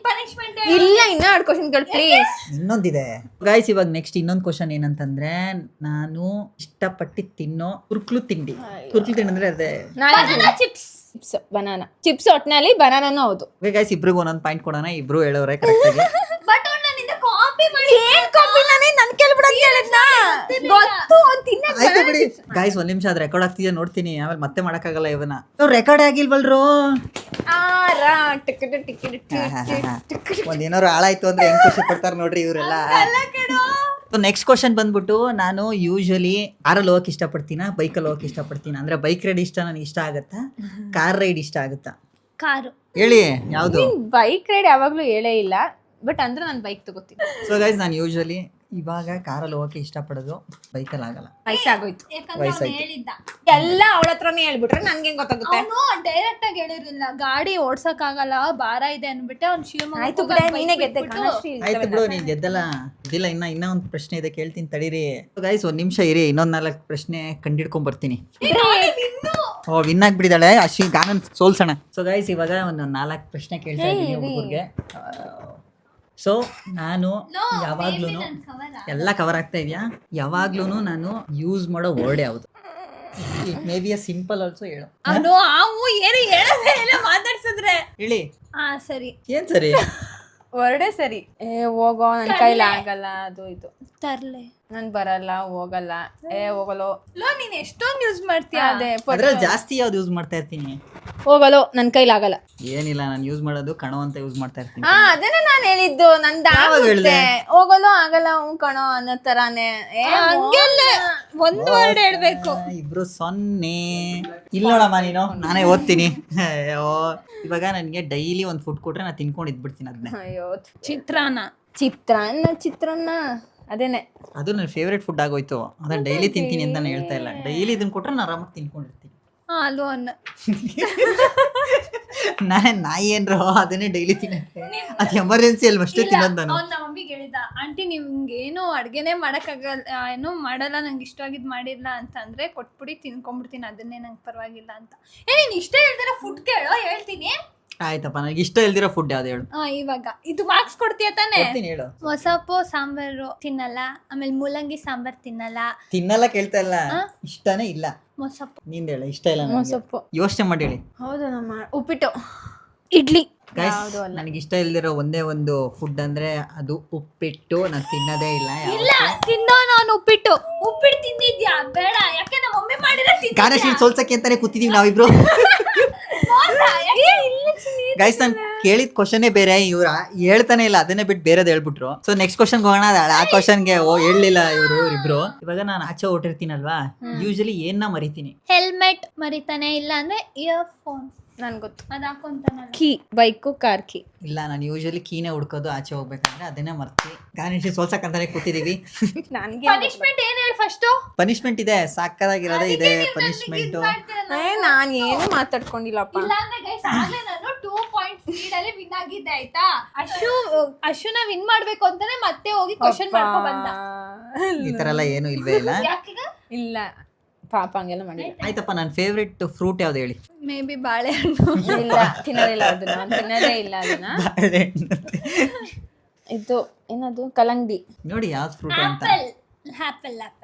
ಪನಿಷ್ಮೆಂಟ್ ಇಲ್ಲ, ಇನ್ನ 2 ಕ್ವಶನ್ ಕೇಳು ಪ್ಲೀಸ್. ಇನ್ನೊಂದಿದೆ ಗೈಸ್. ಇವಾಗ ನೆಕ್ಸ್ಟ್ ಇನ್ನೊಂದು ಕ್ವಶನ್ ಏನಂತಂದ್ರೆ, ನಾನು ಇಷ್ಟಪಟ್ಟು ತಿನ್ನೋ ಕುರ್ಕ್ಲು ತಿಂಡಿ. ಕುರ್ಕ್ಲು ತಿಂಡಿ ಅಂದ್ರೆ ಅದೇ ಚಿಪ್ಸ್. Banana chips. ಒಟ್ನಲ್ಲಿ ಬನಾನಾನು ಹೌದು. ಗೈಸ್, ಇಬ್ರಿಗೂ ಒಂದೊಂದು ಪಾಯಿಂಟ್ ಕೊಡೋಣ. ಇಬ್ರು ಹೇಳೋರೆ ಕರೆಕ್ಟ್ ಆಗಿ. ಬಟ್ ನನ್ನಿಂದ ಕಾಪಿ ಮಾಡಿ. ಏನ್ ಕಾಪಿ? ನಾನೇ ನನ್ ಕೇಳ್ಬಿಡ ಅಂತ ಹೇಳಿದ್ನಾ? ಗೊತ್ತು ತಿನ್ನಕ್. ಆಯ್ತು ಬಿಡಿ ಗೈಸ್, 1 ನಿಮಿಷ ಅದು ರೆಕಾರ್ಡ್ ಆಗ್ತಿದೆ ನೋಡ್ತೀನಿ, ಆಮೇಲೆ ಮತ್ತೆ ಮಾಡಕ್ಕಾಗಲ್ಲ ಇವನ್ನ. ರೆಕಾರ್ಡ್ ಆಗಿಲ್ವಲ್ರು? ಒಂದೇನಾರು ಹಾಳಾಯ್ತು ಅಂದ್ರೆ ಹೆಂಗ್ ಖುಷಿ ಪಡ್ತಾರ ನೋಡ್ರಿ ಇವರೆಲ್ಲ. ನೆಕ್ಸ್ಟ್ ಕ್ವಶನ್ ಬಂದ್ಬಿಟ್ಟು, ನಾನು ಯೂಶಲಿ ಕಾರಲ್ಲಿ ಹೋಗಕ್ ಇಷ್ಟಪಡ್ತೀನ, ಬೈಕಲ್ಲಿ ಹೋಗಕ್ ಇಷ್ಟಪಡ್ತೀನಿ. ಅಂದ್ರೆ ಬೈಕ್ ರೈಡ್ ಇಷ್ಟ ನನಗೆ ಇಷ್ಟ ಆಗತ್ತಾ, ಕಾರ್ ರೈಡ್ ಇಷ್ಟ ಆಗುತ್ತಾ? ಕಾರು. ಹೇಳಿ ಯಾವುದು. ಬೈಕ್ ರೈಡ್ ಯಾವಾಗ್ಲೂ ಹೇಳೇ ಇಲ್ಲ, ಬಟ್ ಅಂದ್ರೆ ನಾನು ಬೈಕ್ ತಗೋತೀನಿ. ಸೊ ಗೈಸ್ ನಾನು ಯೂಶಲಿ ಇವಾಗ ಕಾರಲ್ಲಿ ಹೋಗಕ್ಕೆ ಇಷ್ಟಪಡೋದು, ಬೈಕಲ್ಲಿ ಆಗಲ್ಲ. ವಯಸ್ಸಾಗೋಯ್ತು, ಯಾಕಂದ್ರೆ ಅವ್ನು ಹೇಳಿದ್ದ. ಎಲ್ಲ ಅವಳ ಹತ್ರನೇ ಹೇಳ್ಬಿಟ್ರೆ ನನ್ಗೆ ಹೆಂಗ್ ಗೊತ್ತಾಗುತ್ತೆ? ಅವನು ಡೈರೆಕ್ಟ್ ಆಗಿ ಹೇಳಿರ್ಲಿಲ್ಲ, ಗಾಡಿ ಓಡ್ಸಕ್ ಆಗಲ್ಲ ಭಾರ ಇದೆ ಅನ್ಬಿಟ್ಟೆ ಅವ್ನು ಆಯ್ತು ಬಿಡ, ನೀನೇ ಗೆದ್ದೆ. ಆಯ್ತು ಬಿಡು, ನೀನ್ ಗೆದ್ದಲ್ಲ. ಇದಿಲ್ಲ, ಇನ್ನ ಒಂದು ಪ್ರಶ್ನೆ ಇದೆ, ಕೇಳ್ತೀನಿ ತಡೀರಿ. ಗೈಸ್ ಒಂದ್ ನಿಮಿಷ ಇರಿ, ಇನ್ನೊಂದ್ 4 ಪ್ರಶ್ನೆ ಕಂಡಿಡ್ಕೊಂಡ್ ಬರ್ತೀನಿ. ಓ ವಿನ್ ಆಗ್ಬಿಟ್ಟಿದ್ದಾಳೆ ಅಶ್ವಿನಿ, ಗಾನನ್ ಸೋಲ್ಸೋಣ. ಸೊ ಗೈಸ್ ಇವಾಗ ಒಂದು 4 ಪ್ರಶ್ನೆ ಕೇಳ್ತಾ ಇದ್ದೀನಿ ಹುಡುಗರಿಗೆ. ಸೊ ನಾನು ಯಾವಾಗ್ಲೂ ಎಲ್ಲ ಕವರ್ ಆಗ್ತಾ ಇದೆಯಾ? ಯಾವಾಗ್ಲೂ ನಾನು ಯೂಸ್ ಮಾಡೋ ವರ್ಡ್ ಯಾವುದು? It may be a simple also. ಹೇಳು. ಅವನು ಏನು ಹೇಳೋದೇ ಇಲ್ಲ, ಮಾತಾಡ್ಸಿದ್ರೆ ಹೇಳಿ. ಸರಿ. ಏನ್ ಸರಿ? ಹೊರಡೆ ಸರಿ. ಹೋಗೋ, ನನ್ ಕೈಲಿ ಆಗಲ್ಲ, ಅದು ಇದು ತರ್ಲೆ, ನನ್ ಬರಲ್ಲ, ಹೋಗಲ್ಲ, ಹೋಗಲೋ. ನೀನ್ ಎಷ್ಟೊಂದು ಯೂಸ್ ಮಾಡ್ತೀಯ. ಅದೇ ಅದ್ರಲ್ಲಿ ಜಾಸ್ತಿ ಯಾವ್ದು ಯೂಸ್ ಮಾಡ್ತಾ ಇರ್ತೀನಿ? ಹೋಗಲೋ, ನನ್ ಕೈಲಿ ಆಗಲ್ಲ. ಏನಿಲ್ಲ, ನಾನು ಯೂಸ್ ಮಾಡೋದು ಕಣೋ ಅಂತ ಯೂಸ್ ಮಾಡ್ತಾ ಇರ್ತೀನಿ. ಅದನ್ನ ನಾನ್ ಹೇಳಿದ್ದು, ನಂದಾಗುತ್ತೆ. ಹೋಗಲೋ ಆಗಲ್ಲ, ಕಣೋ ಅನ್ನೋ ತರಾನೇ. ಹಂಗೆಲ್ಲ ಒಂದ್ ವರ್ಡ್ ಹೇಳ್ಬೇಕು. ಇಬ್ರು 0. ಇಲ್ಲ ನೋಡಮ್ಮ, ನೀನು ನಾನೇ ಓದ್ತೀನಿ. ಅಯ್ಯೋ, ಇವಾಗ ನನ್ಗೆ ಡೈಲಿ ಒಂದ್ ಫುಡ್ ಕೊಟ್ರೆ ನಾನು ತಿನ್ಕೊಂಡು ಇದ್ಬಿಡ್ತೀನಿ ಅದನ್ನ. ಅಯ್ಯೋ, ಚಿತ್ರಾನ್ನ. ಚಿತ್ರಾನ್ನ ಅದೇನೆ. ಅದು ನನ್ನ ಫೇವ್ರೇಟ್ ಫುಡ್ ಆಗೋಯ್ತು. ಅದನ್ನ ಡೈಲಿ ತಿಂತೀನಿ ಅಂತ ನಾನು ಹೇಳ್ತಾ ಇಲ್ಲ. ಡೈಲಿ ಇದನ್ನ ಕೊಟ್ರೆ ನಾನು ಆರಾಮಾಗಿ ತಿನ್ಕೊಂಡಿರ್ತೀನಿ. ಅಲ್ವ ಅನ್ನ. ನಾನೇ ನಾಯಿ ಏನ್ರೋ ಅದನ್ನೇ ಡೈಲಿ ತಿನ್ನತ್ತೆ. ಅದು ಎಮರ್ಜೆನ್ಸಿ ಅಲ್ಲಿ ಅಷ್ಟೇ ತಿನ್ನೋದು ನಾನು. ಅವ್ನು ನಮ್ಮ ಮಮ್ಮಿಗೆ ಹೇಳಿದ, ಆಂಟಿ ನಿಮ್ಗೆ ಏನು ಅಡ್ಗೆನೇ ಮಾಡಕ್ಕಾಗಲ್ಲ, ಏನೋ ಮಾಡಲ್ಲ, ನಂಗೆ ಇಷ್ಟವಾಗಿದ್ ಮಾಡಿಲ್ಲ ಅಂತಂದ್ರೆ ಕೊಟ್ಬಿಡಿ, ತಿನ್ಕೊಂಡ್ಬಿಡ್ತೀನಿ, ಅದನ್ನೇ ನಂಗೆ ಪರವಾಗಿಲ್ಲ ಅಂತ. ನೀನ್ ಇಷ್ಟ ಹೇಳ್ದಿರ ಫುಡ್ ಕೇಳೋ, ಹೇಳ್ತೀನಿ. ಆಯ್ತಪ್ಪ, ನನಗೆ ಇಷ್ಟ ಇಲ್ದಿರೋ ಫುಡ್ ಯಾವ್ದು ಹೇಳು. ಇವಾಗ ಇದು ಮಾರ್ಕ್ಸ್ ಕೊಡ್ತೀಯ ತಾನೆ? ಹೇಳು. ಮೊಸಪ್ಪು ಸಾಂಬಾರು ತಿನ್ನಲ್ಲ, ಆಮೇಲೆ ಮೂಲಂಗಿ ಸಾಂಬಾರ್ ತಿನ್ನಲ್ಲ ಕೇಳ್ತಾ ಇಲ್ಲ, ಇಷ್ಟನೇ ಇಲ್ಲ. ಮೊಸಪ್ಪು ನಿಂದ ಹೇಳ, ಇಷ್ಟ ಇಲ್ಲ. ಸೊಪ್ಪು ಯೋಚನೆ ಮಾಡಿ ಹೇಳಿ. ಹೌದು, ನಮ್ಮ ಉಪ್ಪಿಟ್ಟು, ಇಡ್ಲಿ. ನನಗೆ ಇಷ್ಟ ಇಲ್ದಿರೋ ಒಂದೇ ಒಂದು ಫುಡ್ ಅಂದ್ರೆ ಅದು ಉಪ್ಪಿಟ್ಟು. ನಾನು ತಿನ್ನೋದೇ ಇಲ್ಲ. ಇಲ್ಲ ತಿನ್ನೋ, ನಾನು ಉಪ್ಪಿಟ್ಟು ತಿಂದಿದ್ಯಾ? ಬೇಡ, ಯಾಕೆ ನಮ್ಮ ಮಮ್ಮಿ ಮಾಡಿದ್ರೆ ಗಾನಶ್ರೀ ಸೋಲ್ಸಕ್ಕೆ ಅಂತಾನೆ ಕೂತಿದೀವಿ ನಾವಿಬ್ರು. ಗೈಸ್ ನಾನು ಕೇಳಿದ ಕ್ವಶನೇ ಬೇರೆ, ಇವ್ರ ಹೇಳ್ತಾನೆ ಇಲ್ಲ, ಅದನ್ನೇ ಬಿಟ್ಟು ಬೇರೆದ್ ಹೇಳ್ಬಿಟ್ರು. ಸೊ ನೆಕ್ಸ್ಟ್ ಕ್ವಶನ್ ಹೋಗೋಣ. ಆ ಕ್ವಶನ್ಗೆ ಹೇಳಿಲ್ಲ ಇವ್ರಿಬ್ರು. ಇವಾಗ ನಾನು ಆಚೆ ಹೊಟ್ಟಿರ್ತೀನಲ್ವಾ, ಯೂಶಲಿ ಏನ್ನ ಮರಿತೀನಿ? ಹೆಲ್ಮೆಟ್ ಮರಿತಾನೆ, ಇಲ್ಲ ಅಂದ್ರೆ ಇಯರ್ಫೋನ್. ನನ್ ಗೊತ್ತು, ಅದ್ ಹಾಕೊಂತಾನಲ್ಲ, ಕೀ, ಬೈಕು, ಕಾರ್ ಕೀ. ಇಲ್ಲ, ನಾನು ಯೂಶಲಿ ಕೀನೇ ಹುಡ್ಕೋದು ಆಚೆ ಹೋಗ್ಬೇಕಂದ್ರೆ, ಅದನ್ನೇ ಮರ್ತಿ. ಗಾನಶ್ರೀ ಸೋಲ್ಸಕ್ಕಂತಾನೆ ಕೂತಿದೀವಿ. ನನ್ಗೆ ಪನಿಷ್ಮೆಂಟ್ ಏನ್ ಹೇಳಿ ಫಸ್ಟ್? ಪನಿಷ್ಮೆಂಟ್ ಇದೆ, ಸಾಕಾಗಿರೋದೇ ಇದೆ ಪನಿಷ್ಮೆಂಟ್. ನಾನ್ ಏನು ಮಾತಾಡ್ಕೊಂಡಿಲ್ಲಪ್ಪ. ಇಲ್ಲ ಅಂದ್ರೆ ಗೈಸ್, ಆಗ್ಲೇ ನಾನು 2 ಪಾಯಿಂಟ್ಸ್ ಲೀಡ್ ಅಲ್ಲಿ ವಿನ್ ಆಗಿದ್ದೆ, ಆಯ್ತಾ? ಅಶುನ ವಿನ್ ಮಾಡ್ಬೇಕು ಅಂತಾನೆ ಮತ್ತೆ ಹೋಗಿ ಕ್ವಶನ್ ಮಾಡ್ಕೊ ಬಂದ. ಈ ತರ ಎಲ್ಲ ಏನು ಇಲ್ವೇ ಇಲ್ಲ. ಯಾಕೀಗ? ಇಲ್ಲ ಪಾಪ, ಹಂಗೆಲ್ಲ ಮಾಡಿ. ಆಯ್ತಪ್ಪ, ನನ್ನ ಫೇವ್ರೆಟ್ ಫ್ರೂಟ್ ಯಾವ್ದು ಹೇಳಿ? ಮೇ ಬಿ ಬಾಳೆಹಣ್ಣು. ಇಲ್ಲ, ತಿನ್ನೋದಿಲ್ಲ ಅದನ್ನ, ತಿನ್ನೋದೇ ಇಲ್ಲ ಅದನ್ನ. ಇದು ಏನದು, ಕಲ್ಲಂಗಡಿ. ನೋಡಿ ಯಾವ್ದು ಫ್ರೂಟ್ ಅಂತ. ಆಪಲ್.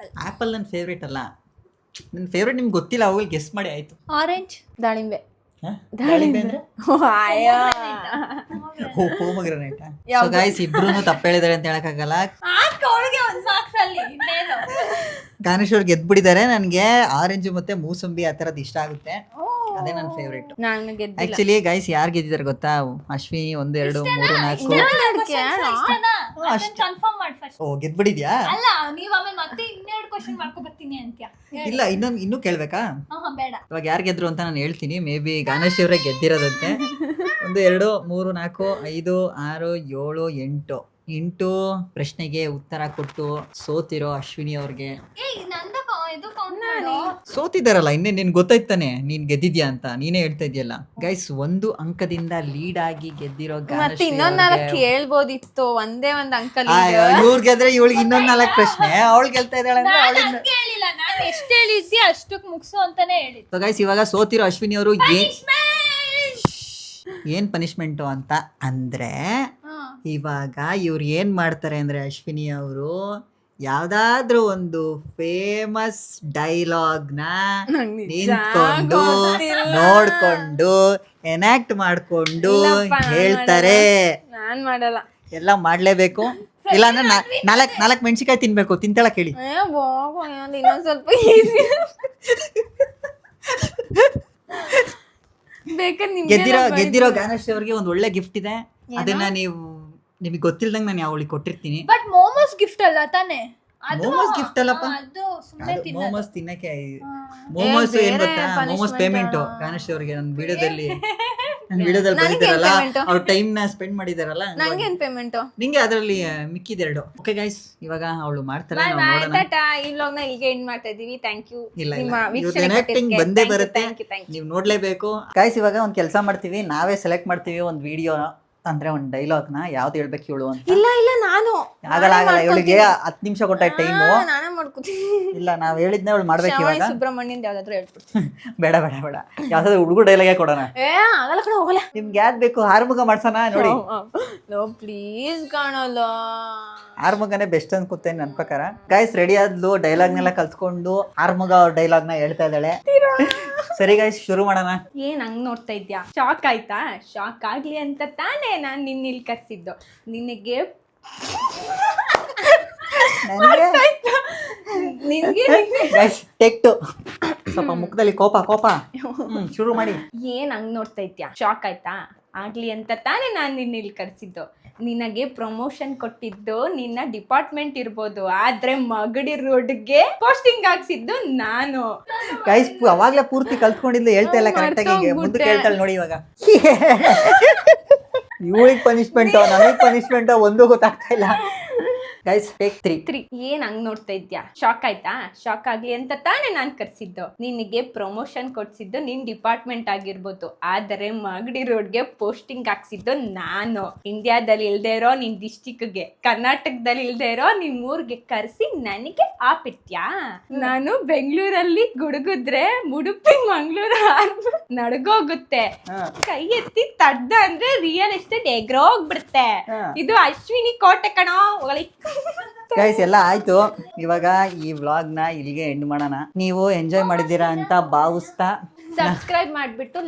ಆಪಲ್ ನನ್ನ ಫೇವ್ರೇಟ್ ಅಲ್ಲ. ನನ್ನ ಫೇವ್ರೇಟ್ ನಿಮ್ಗೆ ಗೊತ್ತಿಲ್ಲ, ಅವಾಗ ಗೆಸ್ ಮಾಡಿ ಆಯ್ತು. ಆರೆಂಜ್. ದಾಳಿಂಬೆ. ದಾಳಿಂಬೆ ಅಂದ್ರೆ ಪೋಮಗ್ರನೇಟ್. ಸೊ ಗೈಸ್ ಇಬ್ರು ತಪ್ಪು ಹೇಳಿದಾರೆ ಅಂತ ಹೇಳಕ್ಕಾಗಲ್ಲ. ಗಾನೇಶ್ವರ್ ಗೆದ್ಬಿಟ್ಟಿದ್ದಾರೆ. ನನಗೆ ಆರೆಂಜ್ ಮತ್ತೆ ಮೂಸಂಬಿ ಆ ತರದ್ ಇಷ್ಟ ಆಗುತ್ತೆ, ಅದೇ ನನ್ನ ಫೇವ್ರೇಟ್. ಆಕ್ಚುಲಿ ಗೈಸ್ ಯಾರು ಗೆದ್ದಿದ್ದಾರೆ ಗೊತ್ತಾ? ಅಶ್ವಿನಿ 1 2 3 4. ಓ ಗೆದ್ಬಿಟ್ಟಿದ್ಯಾ? ಅಲ್ಲ, ನೀವ್ ಆಮೇಲೆ ಮತ್ತೆ 2 ಕ್ವಶನ್ ಮಾಡ್ಕೊ ಬರ್ತೀನಿ ಅಂತ್ಯ. ಇಲ್ಲ, ಇನ್ನೂ ಕೇಳ್ಬೇಕಾ? ಬೇಡ. ಇವಾಗ ಯಾರು ಗೆದ್ರು ಅಂತ ನಾನು ಹೇಳ್ತೀನಿ. ಮೇ ಬಿ ಗಾನೇಶ್ ಅವರೇ ಗೆದ್ದಿರೋದಂತೆ. 1 2 3 4 5 6 7 8 ಪ್ರಶ್ನೆಗೆ ಉತ್ತರ ಕೊಟ್ಟು ಸೋತಿರೋ ಅಶ್ವಿನಿ ಅವ್ರಿಗೆ. ಸೋತಿದಾರಲ್ಲ, ಇನ್ನೇ ನಿನ್ ಗೊತ್ತಾಯ್ತಾನೆ ನೀನ್ ಗೆದ್ದಿದ್ಯಾ ಅಂತ. ನೀನೇ ಹೇಳ್ತಾ ಇದೆಯಲ್ಲ. ಗೈಸ್ 1 ಅಂಕದಿಂದ ಲೀಡ್ ಆಗಿ ಗೆದ್ದಿರೋ ಮತ್ತೆ ಇನ್ನೊಂದ್ 4 ಕೇಳ್ಬೋದಿತ್ತು. ಒಂದೇ ಒಂದ್ ಅಂಕಲ್ ಇವ್ರ್ ಗೆದ್ರೆ ಇವಳಿಗೆ ಇನ್ನೊಂದ್ 4 ಪ್ರಶ್ನೆ, ಅವಳು ಗೆಲ್ತಾ ಇದ್ದಾಳೆ ಅಂದ್ರೆ ಹೇಳಿಲ್ಲ, ನಾನು ಎಷ್ಟು ಹೇಳಿದ್ದೆ ಅಷ್ಟಕ್ಕೆ ಮುಗಿಸು ಅಂತಾನೆ ಹೇಳಿದ್ದು. ಸೊ ಗೈಸ್ ಇವಾಗ ಸೋತಿರೋ ಅಶ್ವಿನಿ ಅವರು ಏನ್ ಪನಿಷ್ಮೆಂಟು ಅಂತ ಅಂದ್ರೆ, ಇವಾಗ ಇವ್ರು ಏನ್ ಮಾಡ್ತಾರೆ ಅಂದ್ರೆ, ಅಶ್ವಿನಿ ಅವರು ಯಾವ್ದಾದ್ರೂ ಒಂದು ಫೇಮಸ್ ಡೈಲಾಗ್ನ ನಿಂತ್ಕೊಂಡು ನೋಡ್ಕೊಂಡು ಎನಾಕ್ಟ್ ಮಾಡ್ಕೊಂಡು ಹೇಳ್ತಾರೆ. ನಾನ್ ಮಾಡಲ್ಲ, ಎಲ್ಲ ಮಾಡ್ಲೇಬೇಕು. ಇಲ್ಲ ಅಂದ್ರೆ 4 ಮೆಣಸಿಕಾಯಿ ತಿನ್ಬೇಕು. ತಿಂತಾಳ ಕೇಳಿ. ಇನ್ನೊಂದ್ ಸ್ವಲ್ಪ ಗೆದ್ದಿರೋ ಗಾನಶ್ರೀ ಅವ್ರಿಗೆ ಒಂದು ಒಳ್ಳೆ ಗಿಫ್ಟ್ ಇದೆ. ಅದನ್ನ ನಿಮಗೆ ಗೊತ್ತಿಲ್ದಂಗ ನಾನು ಅವಳಿಗೆ ಕೊಟ್ಟಿರ್ತೀನಿ. ಬಟ್ ಮೋಮೋಸ್ ಗಿಫ್ಟ್ ಅಲ್ಲ ತಾನೆ? ಮೋಮೋಸ್ ಗಿಫ್ಟ್ ಅಲ್ಲಪ್ಪ, ಮೋಮೋಸ್ ತಿನ್ನಕ್ಕೆ. ಮೋಮೋಸ್ ಏನ್ ಗೊತ್ತಾ? ಮೋಮೋಸ್ ಪೇಮೆಂಟ್ ಗಾನಶ್ರೀ ಅವ್ರಿಗೆ ನನ್ನ ವಿಡಿಯೋದಲ್ಲಿ ವಿಡಿಯೋದಲ್ಲಿ ನನಗೆ ಬಂದಿದ್ದಾರಲ್ಲ payment? ಅವ್ರ ಟೈಮ್ ನ ಸ್ಪೆಂಡ್ ಮಾಡಿದಾರಲ್ಲ ನಂಗೇನ್ ಪೇಮೆಂಟ್? ನಿಂಗೆ ಅದರಲ್ಲಿ ಮಿಕ್ಕಿದೆರಡು. ಓಕೆ ಗೈಸ್, ಇವಾಗ ಅವಳು ಮಾಡ್ತಾಳೆ, ಬಾಯ್ ನಾವು ಬಾಯ್ ನೋಡೋಣ. ಟಾಟಾ. ಈ ವ್ಲಾಗ್ ನ ಇಲ್ಲಿಗೆ ಎಂಡ್ ಮಾಡ್ತಾ ಇದೀವಿ. Thank you. ಇಲ್ಲ ನಿಮ್ಮ ಇವ್ರದ್ದು ಆಕ್ಟಿಂಗ್ ವೀಕ್ಷಣೆ ಬಂದೇ ಬರುತ್ತೆ, ಥ್ಯಾಂಕ್ ಯು. ನೀವು ನೋಡ್ಲೇಬೇಕು. ಗೈಸ್, ಇವಾಗ ಒಂದ್ ಕೆಲಸ ಮಾಡ್ತೀವಿ, ನಾವೇ ಸೆಲೆಕ್ಟ್ ಮಾಡ್ತೀವಿ ಒಂದು ವಿಡಿಯೋ, ಅಂದ್ರೆ ಒಂದು ಡೈಲಾಗ್ ನ ಯಾವ್ದು ಹೇಳ್ಬೇಕು ಇವಳು ಅಂತ. ಇಲ್ಲ ನಾನು ಆಗಲ್ಲ ಇವಳಿಗೆ 10 ನಿಮಿಷ ಕೊಟ್ಟ ಟೈಮು. ನಾನೇ ಮಾಡ್ಕೊತೀನಿ. ಇಲ್ಲ, ನಾವ್ ಹೇಳಿದ್ನ ಅವಳು ಮಾಡ್ಬೇಕು ಇವಾಗ. ಸುಬ್ರಹ್ಮಣ್ಯನ್ ಯಾವ್ದಾದ್ರು ಹೇಳ್ಬಿಡ್ತೀನಿ. ಬೇಡ ಬೇಡ ಬೇಡ, ಯಾವ್ದಾದ್ರು ಹುಡುಗ ಡೈಲಾಗೇ ಕೊಡೋಣ. ಆಗಲ್ಲ ಕಣ, ಹೋಗಲ್ಲ. ನಿಮ್ಗೆ ಯಾವ್ದು ಬೇಕು, ಆರ್ಮುಗ ಮಾಡ್ಸೋಣ ನೋಡಿ. ನೋ ಪ್ಲೀಸ್ ಕಾಣಲ್ಲ. ಆರ್ಮುಗನೇ ಬೆಸ್ಟ್ ಅನ್ಕೋತೇನೆ ನನ್ನ ಪ್ರಕಾರ. ಗೈಸ್ ರೆಡಿ ಆದ್ಲು, ಡೈಲಾಗ್ನೆಲ್ಲ ಕಲ್ತ್ಕೊಂಡು ಆರ್ಮುಗ ಅವ್ರ ಡೈಲಾಗ್ನ ಹೇಳ್ತಾ ಇದ್ದಾಳೆ. ಸರಿ ಗೈಸ್, ಶುರು ಮಾಡೋಣ. ಏನ್ ಹಂಗ್ ನೋಡ್ತಾ ಇದ್ಯಾ? ಶಾಕ್ ಆಯ್ತಾ? ಶಾಕ್ ಆಗ್ಲಿ ಅಂತ ತಾನೇ ನಾನ್ ನಿನ್ನ ಇಲ್ಲಿ ಕರ್ಸಿದ್ದು. ನಿನಗೆ ನಿನ್ಗೆ ಗೈಸ್ ಟೇಕ್ 2. ಸ್ವಲ್ಪ ಮುಖದಲ್ಲಿ ಕೋಪ. ಶುರು ಮಾಡಿ. ಏನ್ ಹಂಗ್ ನೋಡ್ತಾ ಇದ್ಯಾ? ಶಾಕ್ ಆಯ್ತಾ? ಆಗ್ಲಿ ಅಂತ ತಾನೇ ನಾನ್ ನಿನ್ನ ಇಲ್ಲಿ ಕರ್ಸಿದ್ದು. ನಿನಗೆ ಪ್ರಮೋಷನ್ ಕೊಟ್ಟಿದ್ದು ನಿನ್ನ ಡಿಪಾರ್ಟ್ಮೆಂಟ್ ಇರ್ಬೋದು, ಆದ್ರೆ ಮಗಡಿ ರೋಡ್ಗೆ ಪೋಸ್ಟಿಂಗ್ ಹಾಕ್ಸಿದ್ದು ನಾನು. ಗೈಸ್ ಅವಾಗ್ಲೇ ಪೂರ್ತಿ ಕಲ್ತ್ಕೊಂಡಿದ್ಲು, ಹೇಳ್ತಾ ಇಲ್ಲ ಕರೆಕ್ಟ್ ಆಗಿ. ಮುಂದೆ ಕೇಳ್ತಾಳೆ ನೋಡಿ ಇವಾಗ. ಇವಳಿಗೆ ಪನಿಷ್ಮೆಂಟ್, ನನಗೆ ಪನಿಷ್ಮೆಂಟ್, ಒಂದು ಗೊತ್ತಾಗ್ತಾ ಇಲ್ಲ. Guys take 3. ಏನ್ ಹಂಗ್ ನೋಡ್ತಾ ಇದ್ಯಾ? ಶಾಕ್ ಆಯ್ತಾ? ಶಾಕ್ ಆಗ್ಲಿ ಅಂತ ತಾನೇ ನಾನ್ ಕರ್ಸಿದ್ದು. ನಿನಗೆ ಪ್ರಮೋಷನ್ ಕೊಡ್ಸಿದ್ದು ನಿನ್ ಡಿಪಾರ್ಟ್ಮೆಂಟ್ ಆಗಿರ್ಬೋದು, ಆದರೆ ಮಗಡಿ ರೋಡ್ಗೆ ಪೋಸ್ಟಿಂಗ್ ಹಾಕ್ಸಿದ್ದು ನಾನು. ಇಂಡಿಯಾದಲ್ಲಿ ಇಲ್ದೇ ಇರೋ ನಿನ್ ಡಿಸ್ಟಿಕ್ಗೆ, ಕರ್ನಾಟಕದಲ್ಲಿ ಇಲ್ದೇ ಇರೋ ನಿಮ್ ಊರ್ಗೆ ಕರ್ಸಿ ನನಗೆ ಆಪಿಟ್ಯಾ? ನಾನು ಬೆಂಗಳೂರಲ್ಲಿ ಗುಡುಗುದ್ರೆ ಮುಡುಪಿ ಮಂಗ್ಳೂರು ನಡ್ಗೋಗುತ್ತೆ. ಕೈ ಎತ್ತಿ ತಡ್ದ ಅಂದ್ರೆ ರಿಯಲ್ ಎಸ್ಟೇಟ್ ಎಗ್ರೋಗ್ಬಿಡುತ್ತೆ. ಇದು ಅಶ್ವಿನಿ ಕೋಟೆ ಕಣೋ. ಗೈಸ್ ಎಲ್ಲ ಆಯ್ತು, ಇವಾಗ ಈ ವ್ಲಾಗ್ ನ ಇಲ್ಲಿಗೆ ಎಂಡ್ ಮಾಡೋಣ. ನೀವು ಎಂಜಾಯ್ ಮಾಡಿದ್ದೀರಾ ಅಂತ ಭಾವಿಸ್ತಾ ಸಬ್ಸ್ಕ್ರೈಬ್ ಮಾಡ್ಬಿಟ್ಟು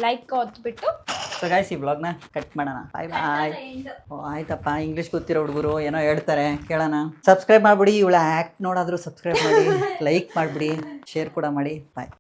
ಲೈಕ್ ಒತ್ಬಿಟ್ಟು. ಸೊ ಗೈಸ್ ಈ ವ್ಲಾಗ್ ನ ಕಟ್ ಮಾಡೋಣ. ಬಾಯ್ ಬಾಯ್. ಆಯ್ತಪ್ಪ, ಇಂಗ್ಲಿಷ್ ಗೊತ್ತಿರೋ ಹುಡುಗರು ಏನೋ ಹೇಳ್ತಾರೆ, ಕೇಳೋಣ. ಸಬ್ಸ್ಕ್ರೈಬ್ ಮಾಡ್ಬಿಡಿ, ಇವಳ ಆಕ್ಟ್ ನೋಡಾದ್ರೂ ಸಬ್ಸ್ಕ್ರೈಬ್ ಮಾಡಿ, ಲೈಕ್ ಮಾಡ್ಬಿಡಿ, ಶೇರ್ ಕೂಡ ಮಾಡಿ. ಬಾಯ್.